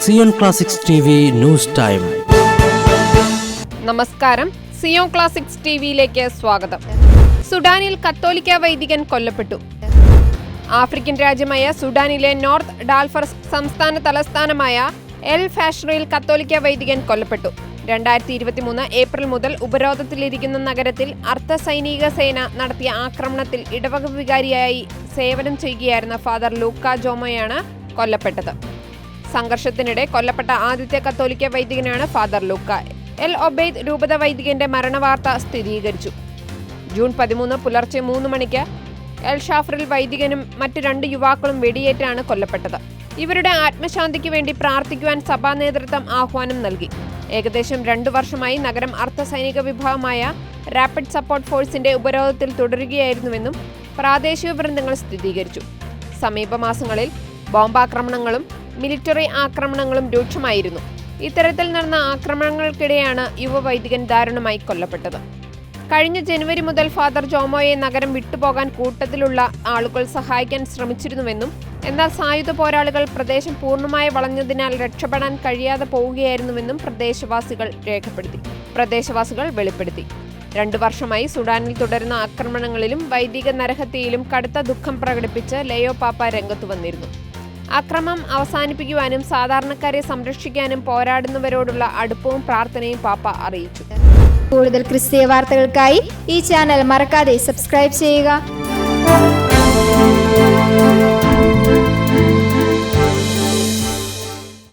Zion classics TV news time. നമസ്കാരം, Zion classics TVയിലേക്ക് സ്വാഗതം. സുഡാനിൽ കത്തോലിക്ക വൈദികൻ കൊല്ലപ്പെട്ടു. ആഫ്രിക്കൻ രാജ്യമായ സുഡാനിലെ നോർത്ത് ഡാൽഫർ സംസ്ഥാന തലസ്ഥാനമായ എൽ ഫാഷറിൽ കത്തോലിക്ക വൈദികൻ കൊല്ലപ്പെട്ടു. 2023 ഏപ്രിൽ മുതൽ ഉപരോധത്തിലിരിക്കുന്ന നഗരത്തിൽ അർദ്ധ സൈനിക സേന നടത്തിയ ആക്രമണത്തിൽ ഇടവക വികാരിയായി സേവനം ചെയ്യുകയായിരുന്ന ഫാദർ ലൂക്ക ജോമോയാണ് കൊല്ലപ്പെട്ടത്. സംഘർഷത്തിനിടെ കൊല്ലപ്പെട്ട ആദ്യത്തെ കത്തോലിക്ക വൈദികനാണ് ഫാദർ ലൂക്ക. എൽ ഒബൈദ് രൂപത വൈദികന്റെ മരണവാർത്ത സ്ഥിരീകരിച്ചു. ജൂൺ 13 പുലർച്ചെ 3 മണിക്ക് എൽ ഷാഫറിൽ വൈദികനും മറ്റ് 2 യുവാക്കളും വെടിയേറ്റാണ് കൊല്ലപ്പെട്ടത്. ഇവരുടെ ആത്മശാന്തിക്ക് വേണ്ടി പ്രാർത്ഥിക്കുവാൻ സഭാ നേതൃത്വം ആഹ്വാനം നൽകി. ഏകദേശം 2 വർഷമായി നഗരം അർദ്ധ സൈനിക വിഭാഗമായ റാപ്പിഡ് സപ്പോർട്ട് ഫോഴ്സിന്റെ ഉപരോധത്തിൽ തുടരുകയായിരുന്നുവെന്നും പ്രാദേശിക വൃന്ദങ്ങൾ സ്ഥിരീകരിച്ചു. സമീപ മാസങ്ങളിൽ ബോംബാക്രമണങ്ങളും മിലിറ്ററി ആക്രമണങ്ങളും രൂക്ഷമായിരുന്നു. ഇത്തരത്തിൽ നടന്ന ആക്രമണങ്ങൾക്കിടെയാണ് യുവവൈദികൻ ദാരുണമായി കൊല്ലപ്പെട്ടത്. കഴിഞ്ഞ ജനുവരി മുതൽ ഫാദർ ജോമോയെ നഗരം വിട്ടുപോകാൻ കൂട്ടത്തിലുള്ള ആളുകൾ സഹായിക്കാൻ ശ്രമിച്ചിരുന്നുവെന്നും എന്നാൽ സായുധ പോരാളികൾ പ്രദേശം പൂർണ്ണമായി വളഞ്ഞതിനാൽ രക്ഷപ്പെടാൻ കഴിയാതെ പോവുകയായിരുന്നുവെന്നും പ്രദേശവാസികൾ വെളിപ്പെടുത്തി. 2 വർഷമായി സുഡാനിൽ തുടരുന്ന ആക്രമണങ്ങളിലും വൈദിക നരഹത്യയിലും കടുത്ത ദുഃഖം പ്രകടിപ്പിച്ച് ലയോ പാപ്പ രംഗത്തു വന്നിരുന്നു. അക്രമം അവസാനിപ്പിക്കുവാനും സാധാരണക്കാരെ സംരക്ഷിക്കാനും പോരാടുന്നവരോടുള്ള അടുപ്പവും പ്രാർത്ഥനയും പാപ്പ അറിയിച്ചു. കൂടുതൽ ക്രിസ്തീയ വാർത്തകൾക്കായി ഈ ചാനൽ മറക്കാതെ സബ്സ്ക്രൈബ് ചെയ്യുക.